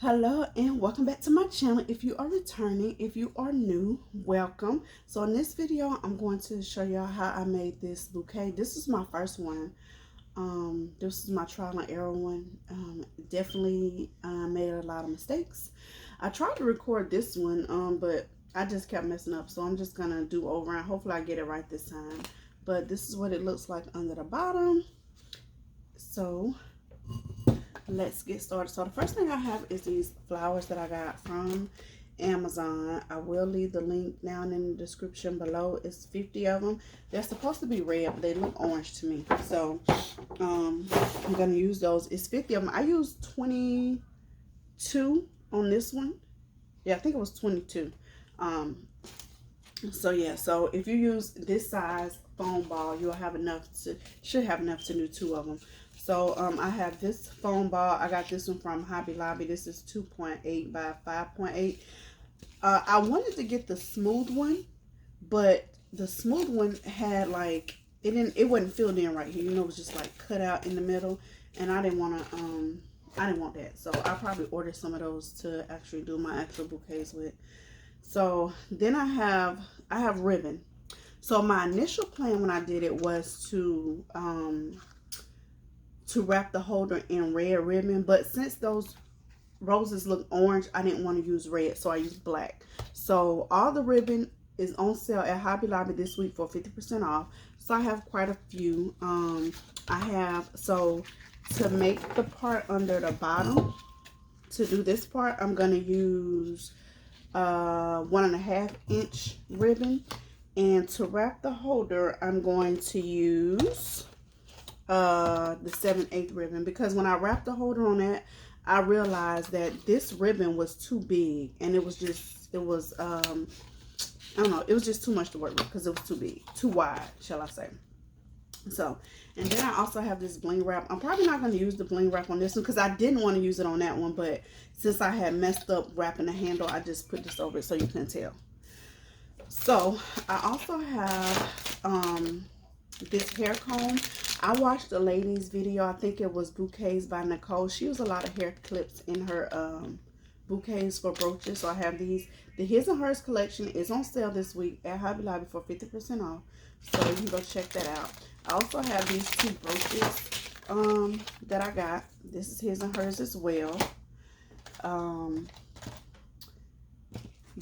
Hello and welcome back to my channel. If you are returning, if you are new, welcome. So in this video I'm going to show y'all how I made this bouquet. This is my first one. This is my trial and error one. Definitely made a lot of mistakes. I tried to record this one, but I just kept messing up, so I'm just gonna do over and hopefully I get it right this time. But this is what it looks like under the bottom. So let's get started. So the first thing I have is these flowers that I got from Amazon. I will leave the link down in the description below. It's 50 of them. They're supposed to be red, but they look orange to me. So I'm gonna use those. It's 50 of them. I used 22 on this one. Yeah, I think it was 22. So yeah, so if you use this size foam ball, you'll have enough to, should have enough to do 2 of them. So I have this foam ball. I got this one from Hobby Lobby. This is 2.8 by 5.8. I wanted to get the smooth one, but the smooth one had like, it wasn't filled in right here. You know, it was just like cut out in the middle, and I didn't want that. So I probably ordered some of those to actually do my actual bouquets with. So then I have ribbon. So my initial plan when I did it was to wrap the holder in red ribbon, but since those roses look orange, I didn't want to use red, so I used black. So all the ribbon is on sale at Hobby Lobby this week for 50% off. So I have quite a few. So to make the part under the bottom, to do this part, I'm going to use 1.5 inch ribbon, and to wrap the holder I'm going to use the 7/8 ribbon, because when I wrapped the holder on that, I realized that this ribbon was too big, and it was I don't know, it was just too much to work with because it was too big, too wide, shall I say. So, and then I also have this bling wrap. I'm probably not going to use the bling wrap on this one because I didn't want to use it on that one, but since I had messed up wrapping the handle, I just put this over it so you can tell. So I also have this hair comb. I watched a lady's video. I think it was Bouquets by Nicole. She used a lot of hair clips in her bouquets for brooches. So I have these. The His and Hers collection is on sale this week at Hobby Lobby for 50% off. So you can go check that out. I also have these 2 brooches that I got. This is His and Hers as well.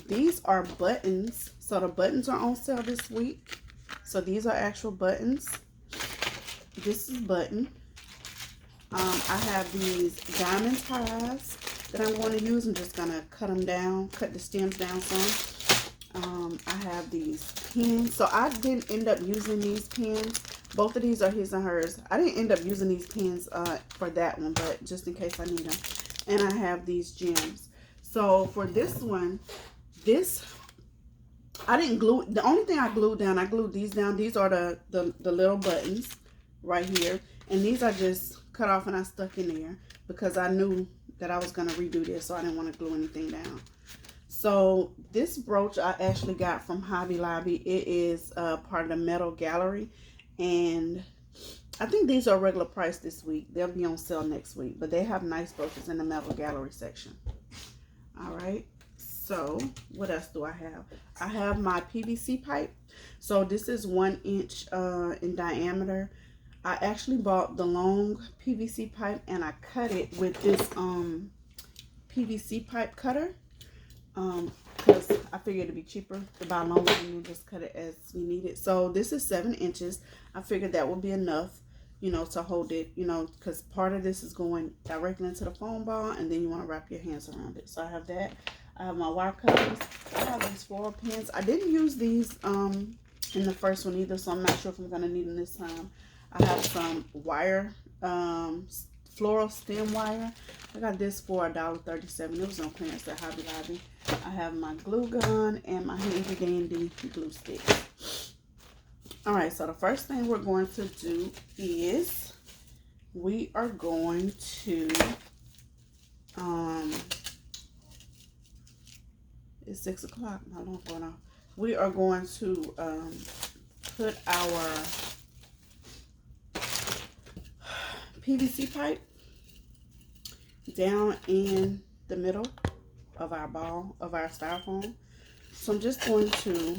These are buttons. So the buttons are on sale this week. So these are actual buttons. This is button. I have these diamond ties that I'm going to use. I'm just going to cut them down, cut the stems down some. I have these pins. So I didn't end up using these pins. Both of these are His and Hers. I didn't end up using these pins for that one, but just in case I need them. And I have these gems. So for this one, I didn't glue. The only thing I glued down, I glued these down. These are the little buttons right here, and these I just cut off and I stuck in there because I knew that I was going to redo this, so I didn't want to glue anything down. So this brooch I actually got from Hobby Lobby. It is part of the metal gallery, and I think these are regular price this week. They'll be on sale next week, but they have nice brooches in the metal gallery section. All right, so what else do I have? I have my PVC pipe. So this is 1 inch in diameter. I actually bought the long PVC pipe and I cut it with this PVC pipe cutter because I figured it'd be cheaper to buy longer and you just cut it as you need it. So this is 7 inches. I figured that would be enough, you know, to hold it, you know, because part of this is going directly into the foam ball, and then you want to wrap your hands around it. So I have that. I have my wire cutters. I have these floral pins. I didn't use these in the first one either, so I'm not sure if I'm going to need them this time. I have some wire, floral stem wire. I got this for $1.37. It was on clearance at Hobby Lobby. I have my glue gun and my handy dandy glue stick. Alright, so the first thing we're going to do is we are going to, it's 6 o'clock, my alarm's going off. We are going to put our PVC pipe down in the middle of our ball, of our styrofoam. So I'm just going to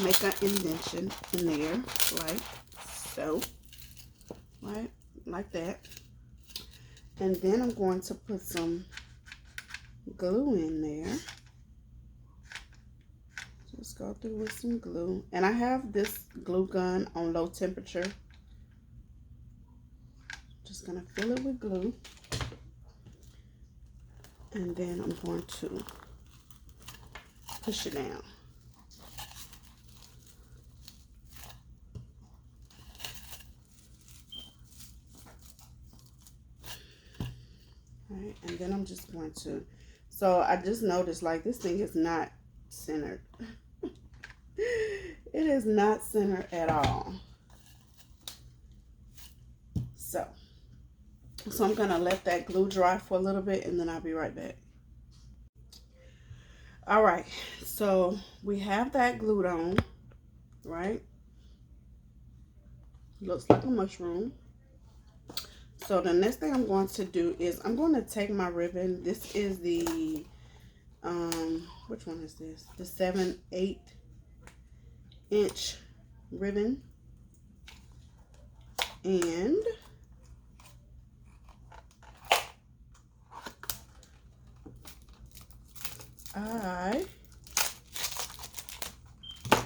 make an indentation in there, like so, right, like that. And then I'm going to put some glue in there. Just go through with some glue. And I have this glue gun on low temperature. Just gonna fill it with glue. And then I'm going to push it down. Right, and then I'm just going to, so I just noticed like this thing is not centered. It is not centered at all. So I'm gonna let that glue dry for a little bit and then I'll be right back. All right, so we have that glued on, right? Looks like a mushroom. So the next thing I'm going to do is I'm going to take my ribbon. This is the, which one is this? The 7/8 inch ribbon. And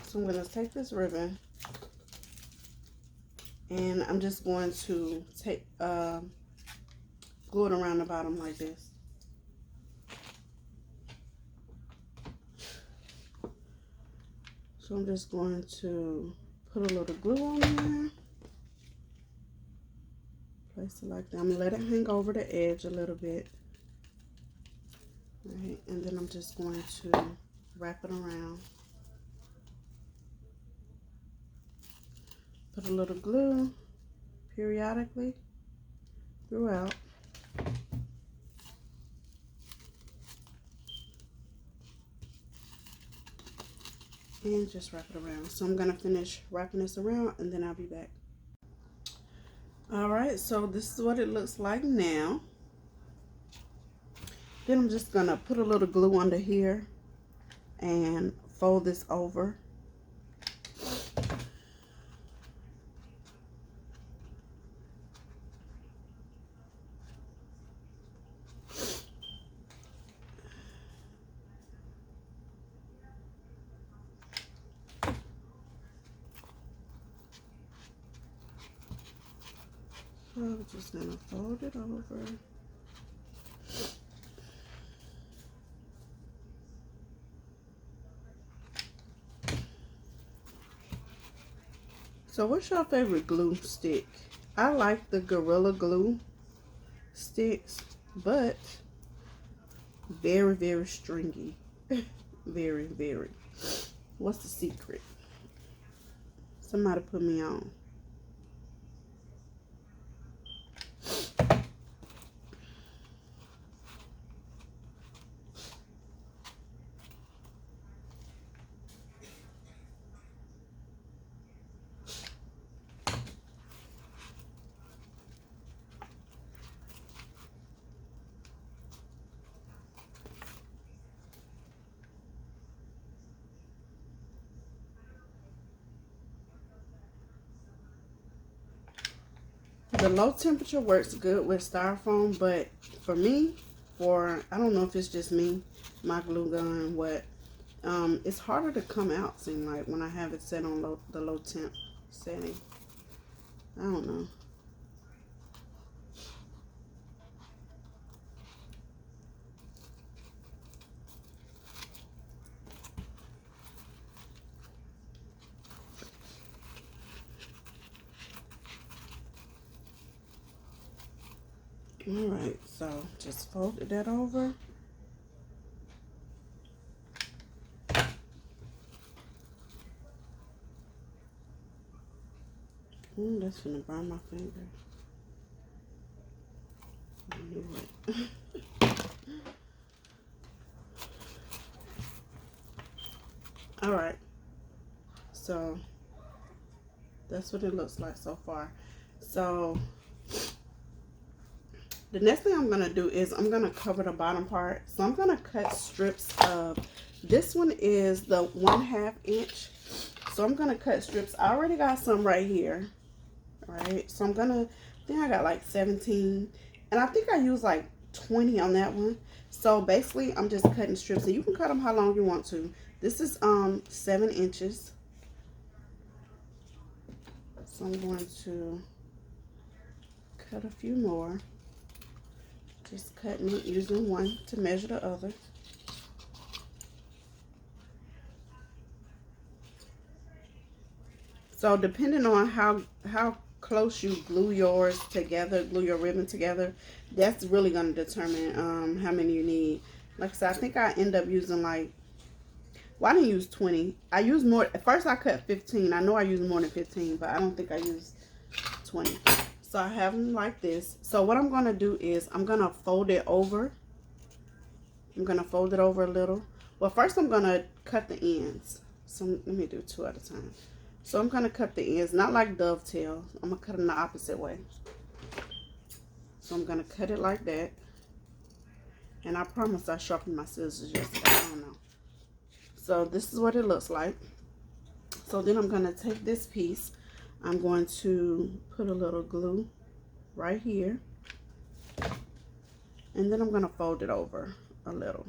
so I'm going to take this ribbon and I'm just going to take, glue it around the bottom like this. So I'm just going to put a little glue on there. Place it like that. I'm going to let it hang over the edge a little bit. Right, and then I'm just going to wrap it around. Put a little glue periodically throughout. And just wrap it around. So I'm going to finish wrapping this around and then I'll be back. Alright, so this is what it looks like now. Then I'm just going to put a little glue under here and fold this over. So I'm just going to fold it over. So what's your favorite glue stick? I like the Gorilla Glue sticks, but very, very stringy. Very, very. What's the secret? Somebody put me on. The low temperature works good with styrofoam, but for me, I don't know if it's just me, my glue gun, it's harder to come out, seem like, when I have it set on the low temp setting. I don't know. Alright, so just folded that over. That's gonna burn my finger. I knew it. Alright, so that's what it looks like so far. So the next thing I'm going to do is I'm going to cover the bottom part. So I'm going to cut strips of, this one is the 1/2 inch. So I'm going to cut strips. I already got some right here. Right. So I'm going to, I think I got like 17. And I think I used like 20 on that one. So basically I'm just cutting strips. And you can cut them how long you want to. This is 7 inches. So I'm going to cut a few more. Just cutting it, using one to measure the other. So depending on how close you glue yours together, glue your ribbon together, that's really going to determine how many you need. Like I said, I think I end up using like, well, I didn't use 20. I used more. At first I cut 15. I know I used more than 15, but I don't think I used 20. So I have them like this. So what I'm going to do is I'm going to fold it over. I'm going to fold it over a little. Well, first I'm going to cut the ends. So let me do 2 at a time. So I'm going to cut the ends, not like dovetail. I'm going to cut them the opposite way. So I'm going to cut it like that. And I promise I sharpened my scissors yesterday. I don't know. So this is what it looks like. So then I'm going to take this piece. I'm going to put a little glue right here. And then I'm going to fold it over a little.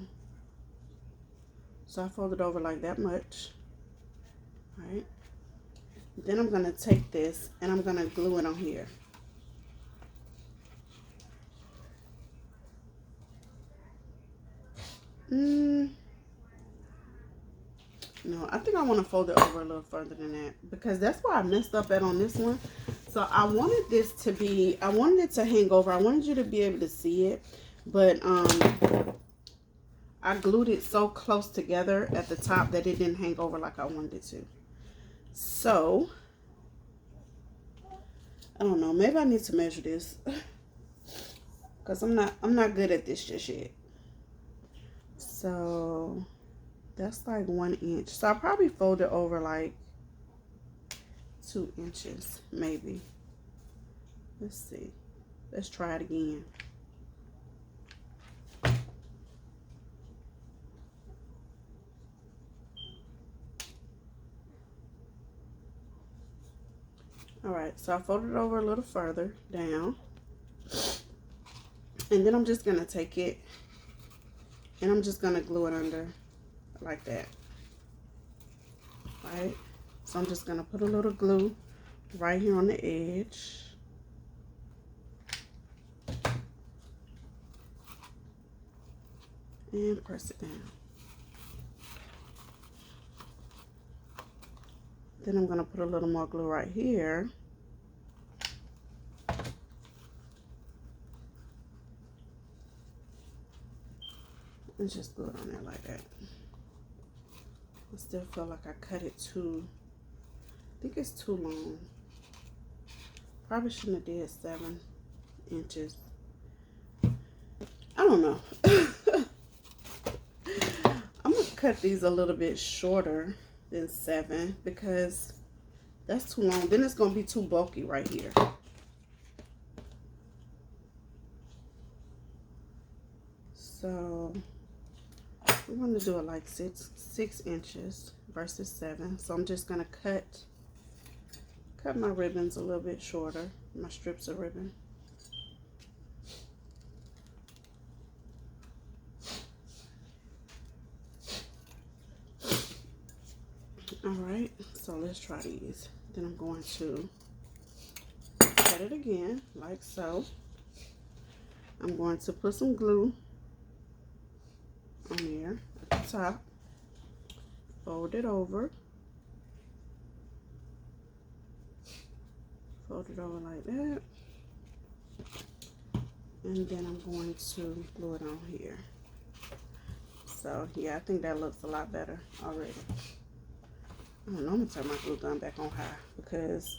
So I fold it over like that much. All right. Then I'm going to take this and I'm going to glue it on here. No, I think I want to fold it over a little further than that because that's where I messed up at on this one. So I wanted this to be, I wanted it to hang over. I wanted you to be able to see it, but I glued it so close together at the top that it didn't hang over like I wanted it to. So I don't know, maybe I need to measure this because I'm not good at this just yet. So that's like 1 inch. So I'll probably fold it over like 2 inches, maybe. Let's see. Let's try it again. All right, so I folded it over a little further down. And then I'm just going to take it and I'm just going to glue it under like that. Right? So I'm just going to put a little glue right here on the edge. And press it down. Then I'm going to put a little more glue right here. And just glue it on there like that. I still feel like I cut it too, I think it's too long. Probably shouldn't have did 7 inches. I don't know. I'm going to cut these a little bit shorter than 7 because that's too long. Then it's going to be too bulky right here. So I'm going to do it like 6 inches versus 7. So I'm just going to cut my ribbons a little bit shorter, my strips of ribbon. All right, so let's try these. Then I'm going to cut it again, like so. I'm going to put some glue on there at the top. Fold it over. Fold it over like that. And then I'm going to glue it on here. So, yeah, I think that looks a lot better already. I don't know, I'm going to turn my glue gun back on high because...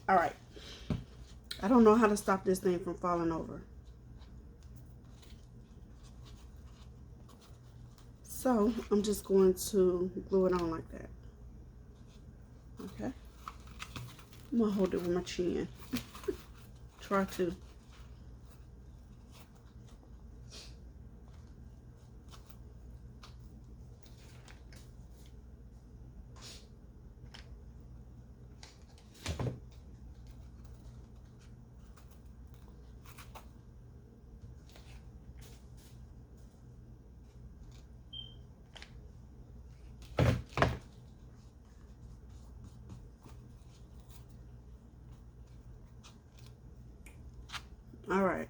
Alright. I don't know how to stop this thing from falling over. So, I'm just going to glue it on like that. Okay. I'm going to hold it with my chin. Try to. All right.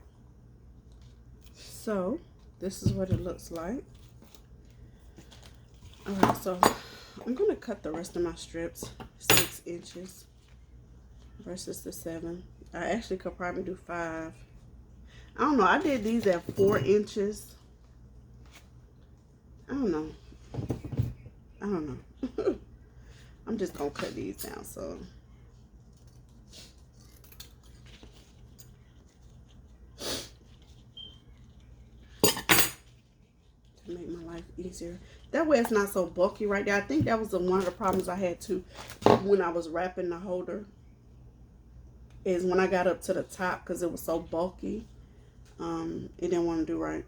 So this is what it looks like. All right, so I'm gonna cut the rest of my strips 6 inches versus the 7. I actually could probably do 5. I don't know. I did these at 4 inches. I don't know. I don't know. I'm just gonna cut these down. So to make my life easier. That way it's not so bulky right there. I think that was one of the problems I had too when I was wrapping the holder. Is when I got up to the top because it was so bulky. It didn't want to do right.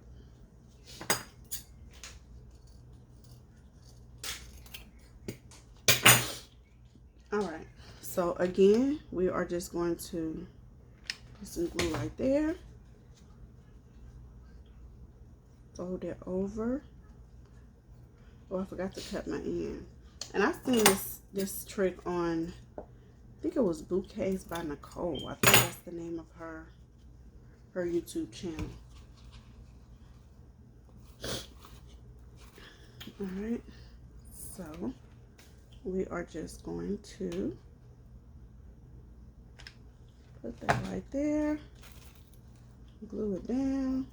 All right. So again, we are just going to put some glue right there. Fold it over. Oh, I forgot to cut my end. And I've seen this trick on, I think it was Bouquets by Nicole. I think that's the name of her YouTube channel. All right. So we are just going to put that right there. Glue it down.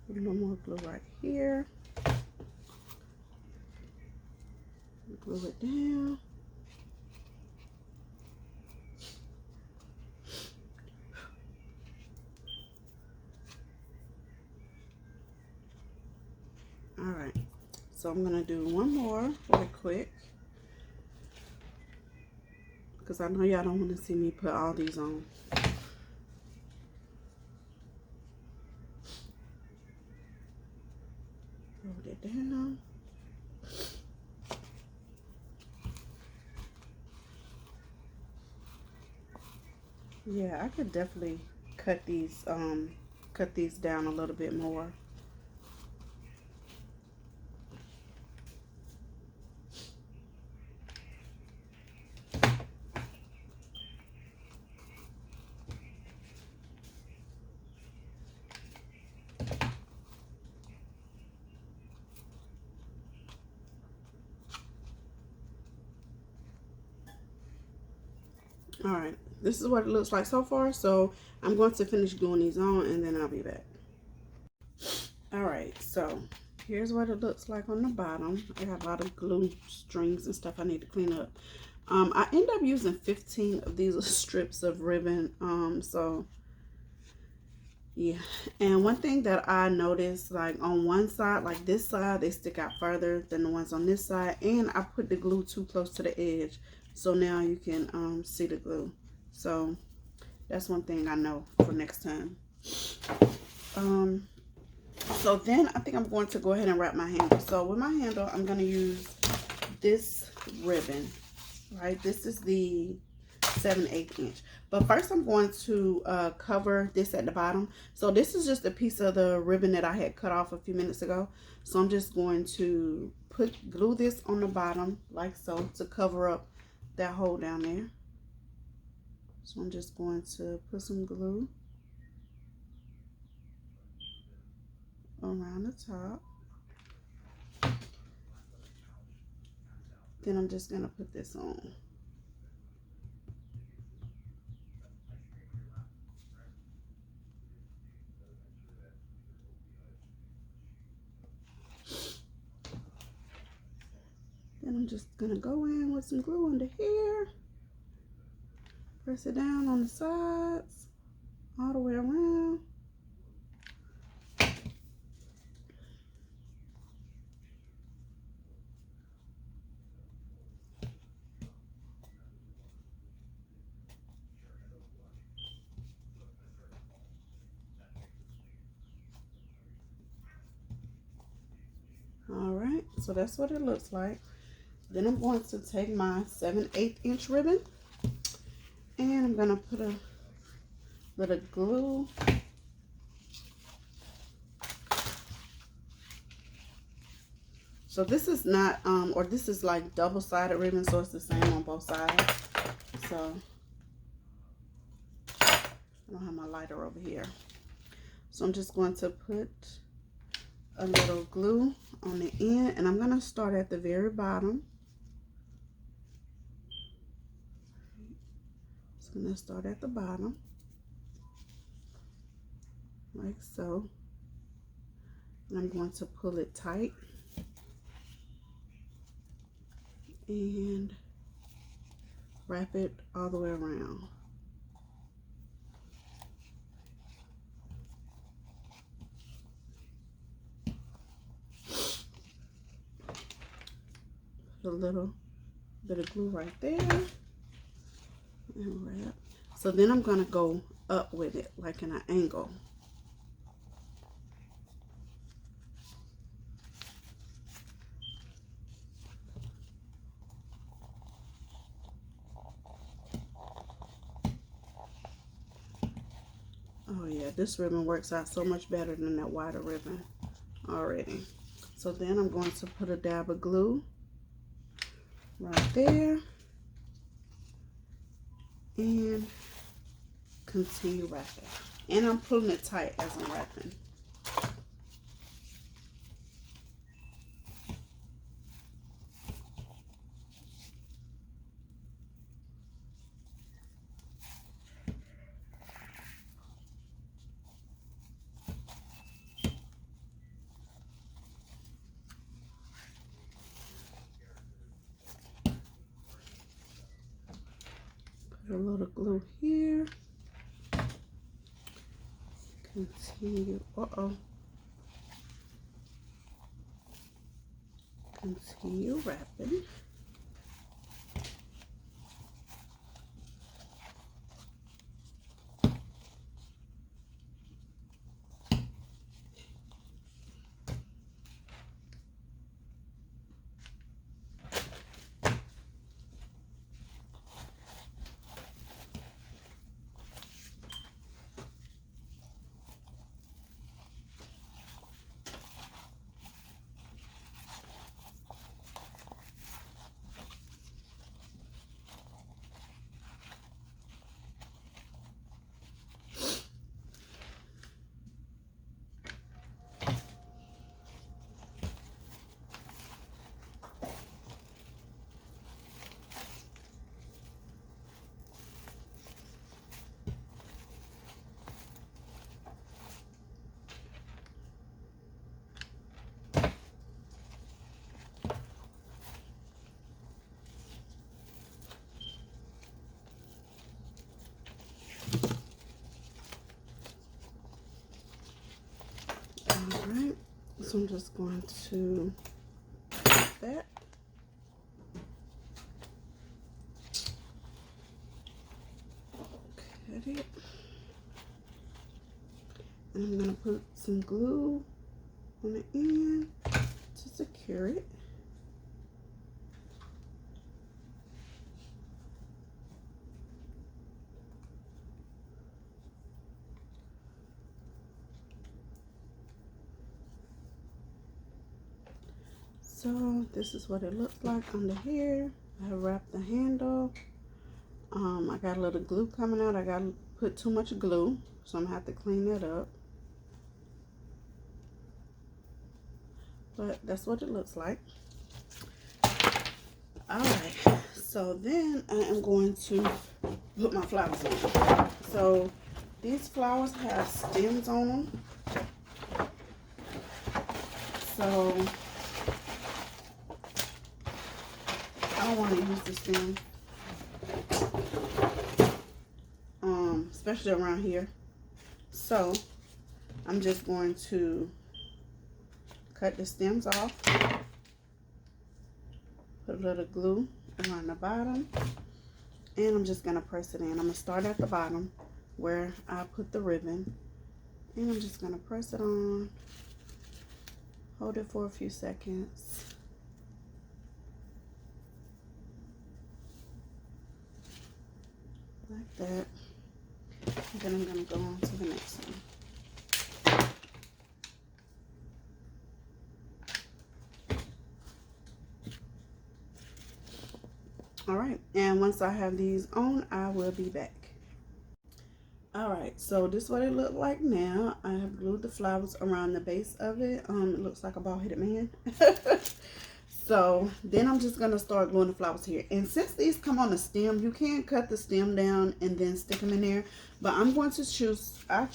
Put a little more glue right here. Glue it down. All right. So I'm gonna do one more really quick because I know y'all don't want to see me put all these on. Hold it down. Yeah, I could definitely cut these down a little bit more. All right, this is what it looks like so far. So I'm going to finish gluing these on and then I'll be back. All right, so here's what it looks like on the bottom. I got a lot of glue strings and stuff I need to clean up. I end up using 15 of these strips of ribbon. So yeah, and one thing that I noticed, like on one side, like this side, they stick out further than the ones on this side, and I put the glue too close to the edge, so now you can see the glue. So that's one thing I know for next time. So then I think I'm going to go ahead and wrap my handle. So with my handle, I'm going to use this ribbon, right? This is the 7/8 inch. But first I'm going to cover this at the bottom. So this is just a piece of the ribbon that I had cut off a few minutes ago. So I'm just going to glue this on the bottom like so to cover up that hole down there. So I'm just going to put some glue around the top. Then I'm just going to put this on. Then I'm just going to go in with some glue under here. Press it down on the sides all the way around. So that's what it looks like. Then I'm going to take my 7/8 inch ribbon and I'm going to put a little glue so this is not or this is like double-sided ribbon, so it's the same on both sides. So I don't have my lighter over here, so I'm just going to put a little glue on the end, and I'm going to start at the very bottom. So I'm going to start at the bottom like so, and I'm going to pull it tight and wrap it all the way around. Put a little bit of glue right there and wrap. So then I'm going to go up with it like in an angle. Oh yeah, this ribbon works out so much better than that wider ribbon already. So then I'm going to put a dab of glue right there and continue wrapping. And I'm pulling it tight as I'm wrapping. Put a little glue here. Continue. Continue wrapping. Alright, so I'm just going to cut that. Cut it. And I'm going to put some glue on the end to secure it. So this is what it looks like under here. I wrapped the handle. I got a little glue coming out. I got to put too much glue, so I'm gonna have to clean that up. But that's what it looks like. Alright, so then I am going to put my flowers on. So these flowers have stems on them. So I don't want to use the stem, especially around here. So I'm just going to cut the stems off, put a little glue around the bottom, and I'm just going to press it in. I'm going to start at the bottom where I put the ribbon, and I'm just going to press it on, hold it for a few seconds, like that. And then I'm going to go on to the next one. All right, and once I have these on, I will be back. All right, so this is what it looked like now. I have glued the flowers around the base of it. It looks like a bald-headed man. So then I'm just gonna start gluing the flowers here. And since these come on a stem, you can cut the stem down and then stick them in there. But I'm going to choose, I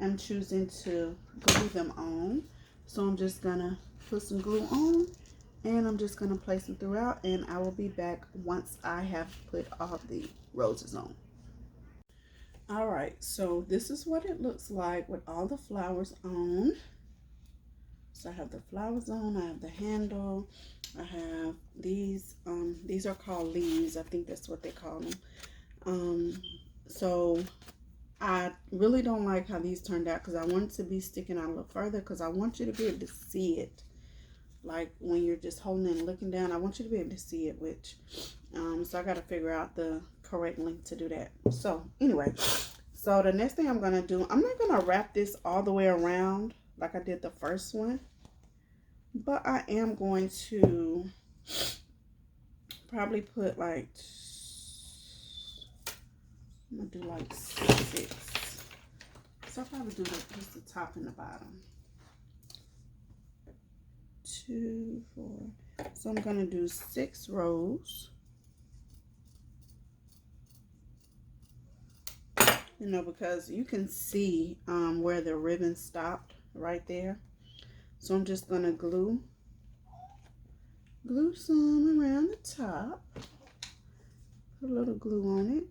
am choosing to glue them on. So I'm just gonna put some glue on. And I'm just going to place them throughout, and I will be back once I have put all the roses on. All right, so this is what it looks like with all the flowers on. So I have the flowers on, I have the handle, I have these are called leaves. I think that's what they call them. So I really don't like how these turned out because I want it to be sticking out a little further because I want you to be able to see it. Like when you're just holding it and looking down, I want you to be able to see it, which, so I got to figure out the correct length to do that. So anyway, so the next thing I'm going to do, I'm not going to wrap this all the way around like I did the first one, but I am going to probably put like, I'm going to do like 6. So I'll probably do just the top and the bottom. 2, 4. So I'm going to do 6 rows. You know, because you can see where the ribbon stopped right there. So I'm just going to glue some around the top. Put a little glue on it.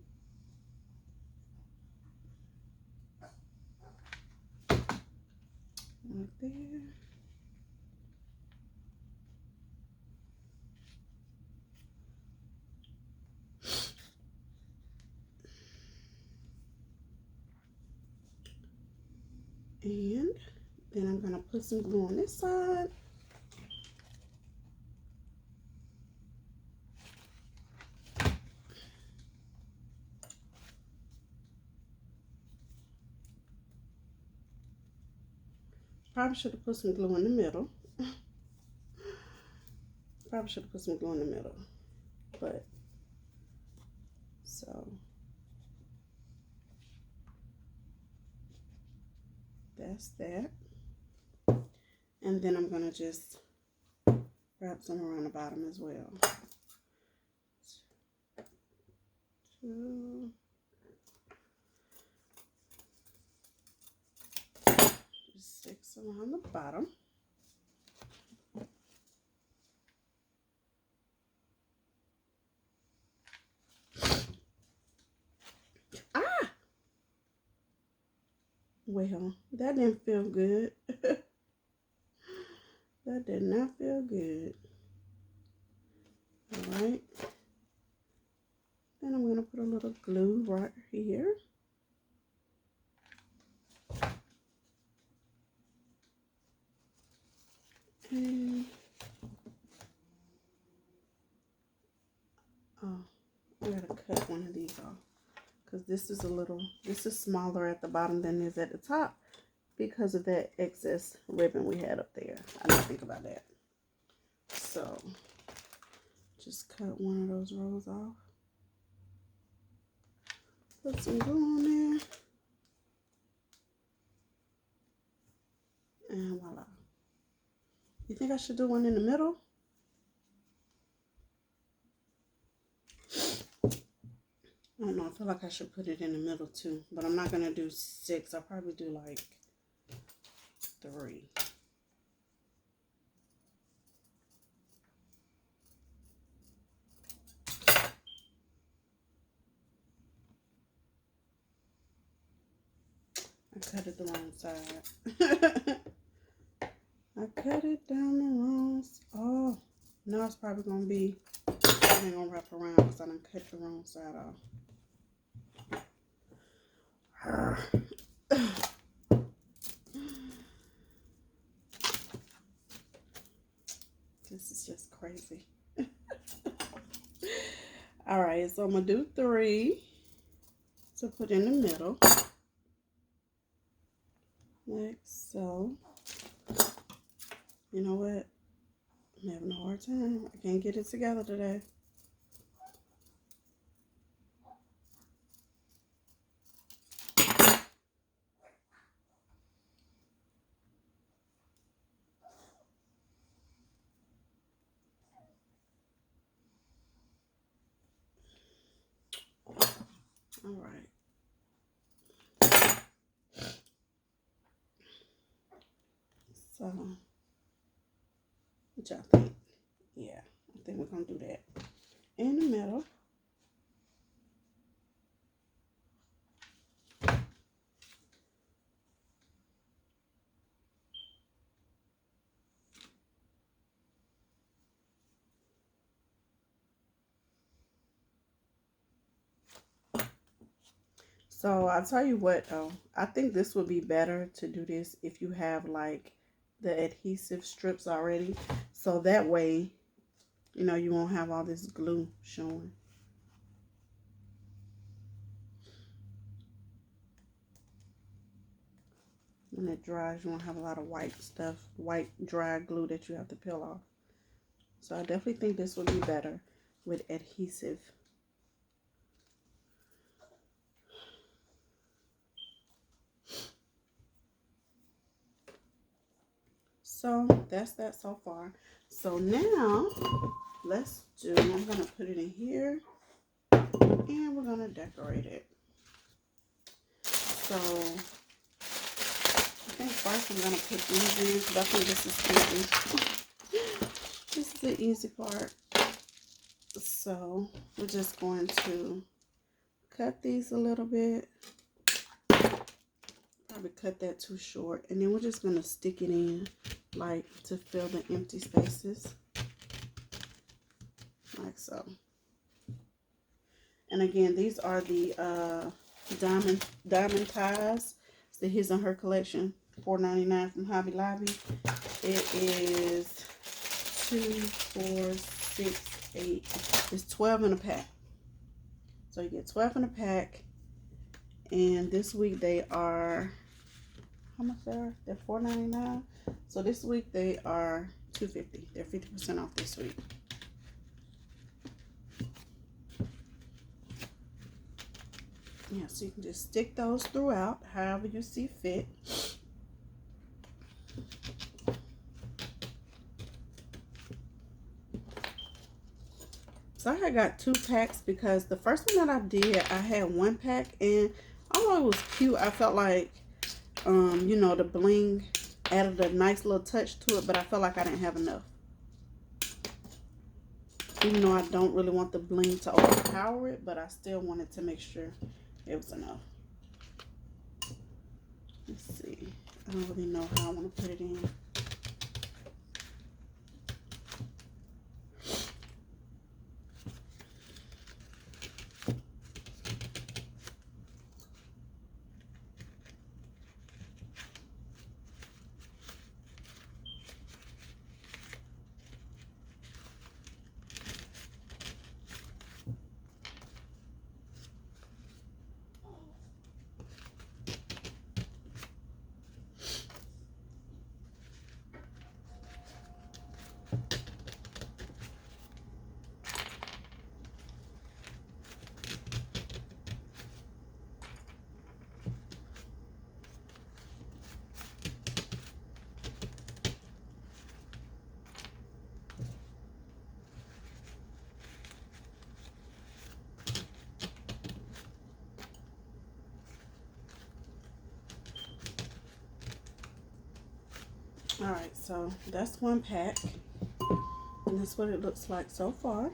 Right there. And then I'm going to put some glue on this side. Probably should have put some glue in the middle. Probably should have put some glue in the middle. But, so. That's that. And then I'm going to just wrap some around the bottom as well. 2. Just 6 around the bottom. Ah! Well, that didn't feel good. That did not feel good. Alright. Then I'm going to put a little glue right here. And, oh, I got to cut one of these off. Because this is smaller at the bottom than it is at the top. Because of that excess ribbon we had up there. I didn't think about that. So, just cut one of those rows off. Put some glue on there. And voila. You think I should do one in the middle? I don't know. I feel like I should put it in the middle too. But I'm not going to do 6. I'll probably do like 3. I cut it the wrong side. I cut it down the wrong side. Oh, now it's probably going to be, I ain't going to wrap around because I done cut the wrong side off. This is just crazy. All right, so I'm gonna do 3 to put in the middle, like so. You know what? I'm having a hard time. I can't get it together today. All right. So, what y'all think? Yeah, I think we're gonna do that in the middle. So I'll tell you what though, I think this would be better to do this if you have like the adhesive strips already. So that way, you know, you won't have all this glue showing. When it dries, you won't have a lot of white stuff, white dry glue that you have to peel off. So I definitely think this would be better with adhesive. So that's that so far. So now let's do, I'm gonna put it in here and we're gonna decorate it. So I think first I'm gonna put these in because I think this is easy. This is the easy part. So we're just going to cut these a little bit. Probably cut that too short. And then we're just gonna stick it in like to fill the empty spaces. Like so. And again, these are the diamond ties. It's the His and Her collection, $4.99 from Hobby Lobby. It is 2, 4, 6, 8. It's 12 in a pack. So you get 12 in a pack. And this week they are, how much they are? They're $4.99. So this week they are $2.50. They're 50% off this week. Yeah, so you can just stick those throughout, however you see fit. So I got 2 packs because the first one that I did, I had 1 pack, and although it was cute, I felt like, you know, the bling added a nice little touch to it, but I felt like I didn't have enough. Even though I don't really want the bling to overpower it, but I still wanted to make sure it was enough. Let's see. I don't really know how I want to put it in. All right, so that's 1 pack, and that's what it looks like so far.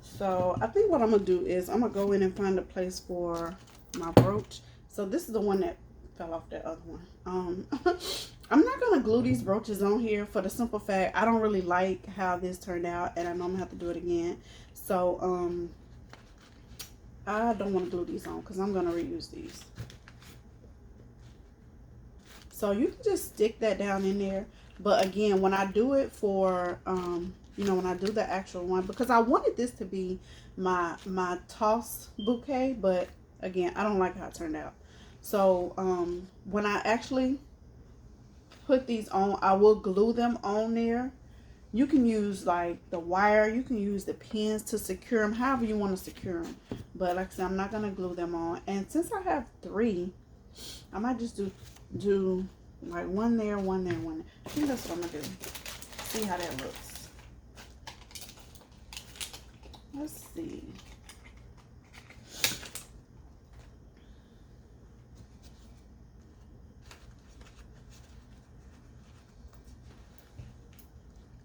So I think what I'm gonna do is I'm gonna go in and find a place for my brooch. So this is the one that fell off that other one. I'm not gonna glue these brooches on here for the simple fact I don't really like how this turned out, and I know I'm gonna have to do it again. So I don't want to glue these on because I'm gonna reuse these. So you can just stick that down in there. But again, when I do it for you know, when I do the actual one, because I wanted this to be my toss bouquet, but again, I don't like how it turned out. So when I actually put these on, I will glue them on there. You can use like the wire, you can use the pins to secure them, however you want to secure them. But like I said, I'm not gonna glue them on. And since I have 3, I might just do like one there, one there, one there. I think that's what I'm gonna do. See how that looks. Let's see.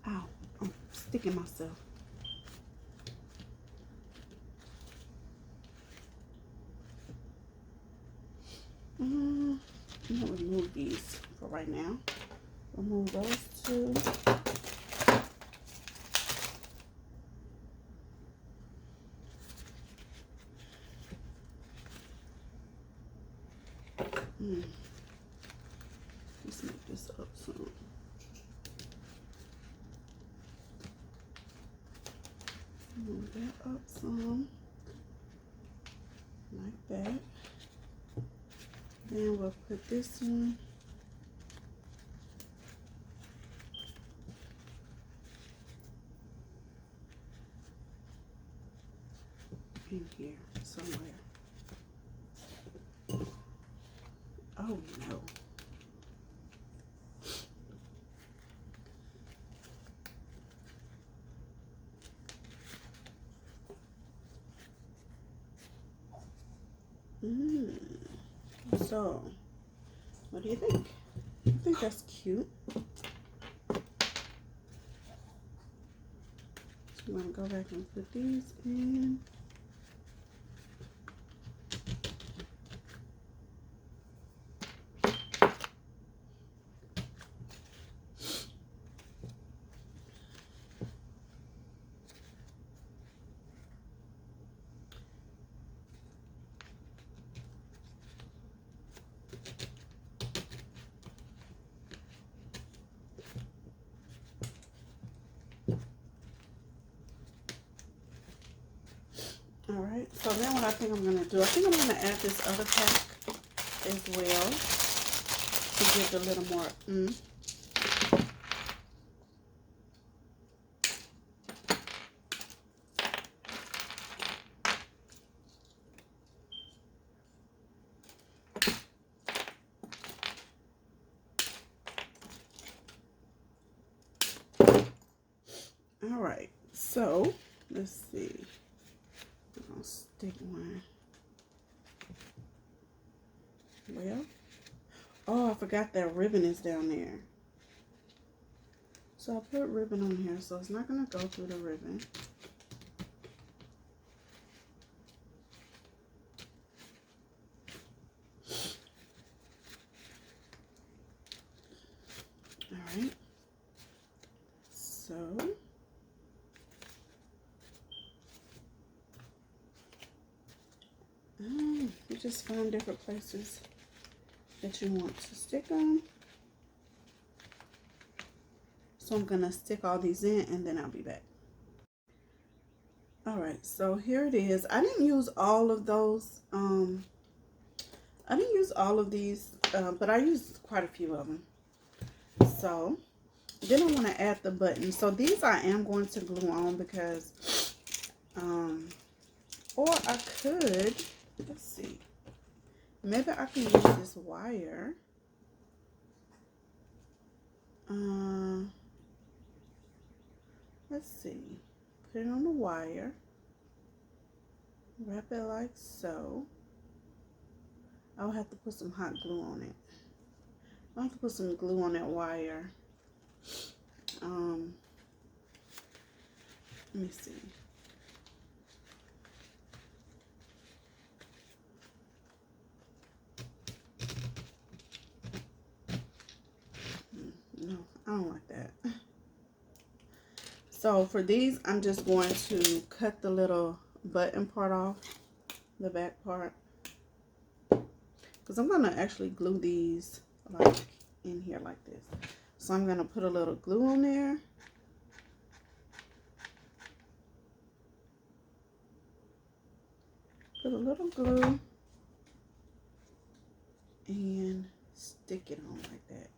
Ow, I'm sticking myself. I'm gonna remove these for right now. Remove those 2. Let's make this up some. Move that up some, like that. Then we'll put this one in here somewhere. Oh no. So, what do you think? I think that's cute. So I'm going to go back and put these in. Alright, so then what I think I'm going to do, I think I'm going to add this other pack as well to give it a little more Alright, so let's see. I'll stick one. Well, oh, I forgot that ribbon is down there. So I'll put ribbon on here, so it's not going to go through the ribbon. Alright. So you just find different places that you want to stick them. So I'm gonna stick all these in and then I'll be back. Alright, so here it is. I didn't use all of those. I didn't use all of these, but I used quite a few of them. So then I want to add the buttons. So these I am going to glue on because, or I could, let's see, maybe I can use this wire. Let's see, put it on the wire, wrap it like so. I'll have to put some hot glue on it. I'll have to put some glue on that wire. Let me see. No, I don't like that. So for these, I'm just going to cut the little button part off, the back part, because I'm going to actually glue these like in here like this. So I'm going to put a little glue on there. little glue and stick it on like that.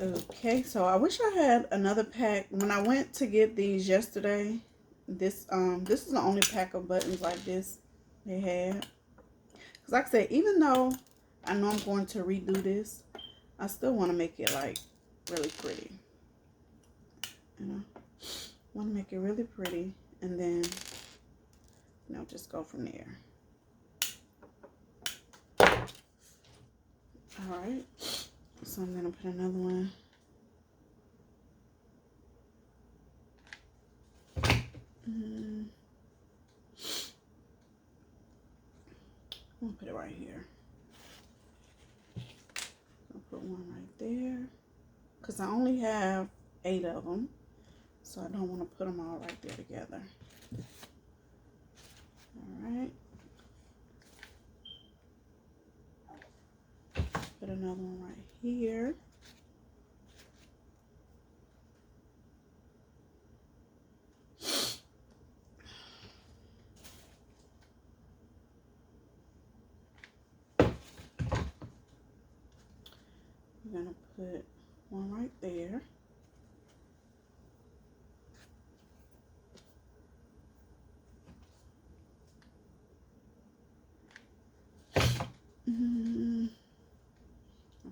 Okay, so I wish I had another pack. When I went to get these yesterday, this is the only pack of buttons like this they had. Because like I said, even though I know I'm going to redo this, I still want to make it like really pretty. You know, want to make it really pretty, and then you know, just go from there. All right. So I'm gonna put another one. I'm gonna put it right here. I'll put one right there because I only have 8 of them, so I don't want to put them all right there together. All right. Put another one right here. I'm gonna put one right there. I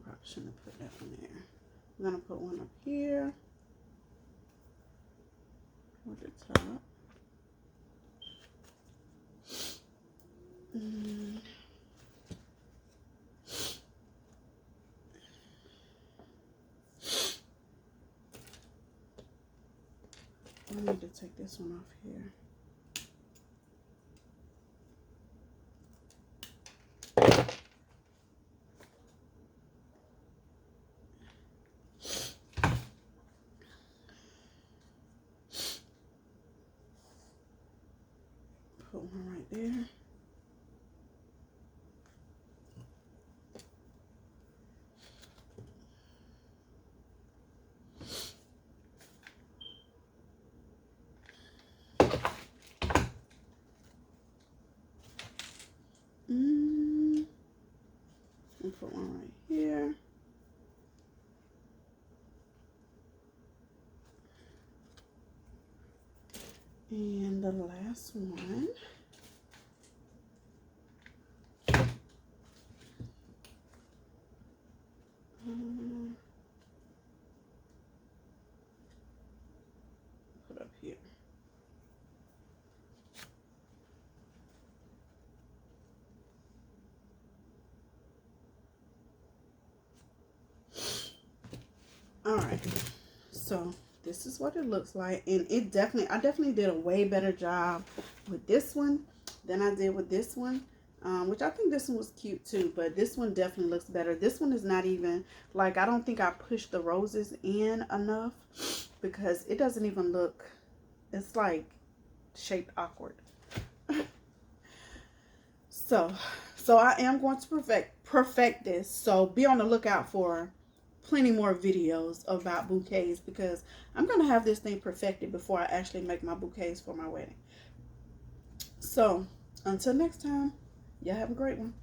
probably shouldn't have put that one there. I'm gonna put one up here with the top. I need to take this one off here. Put one right there. And put one right here. And the last one. Put up here. All right, so this is what it looks like, and I definitely did a way better job with this one than I did with this one, which I think this one was cute too, but this one definitely looks better. This one is not even, like, I don't think I pushed the roses in enough because it doesn't even look, it's like shaped awkward. So I am going to perfect this, so be on the lookout for plenty more videos about bouquets because I'm going to have this thing perfected before I actually make my bouquets for my wedding. So until next time, y'all have a great one.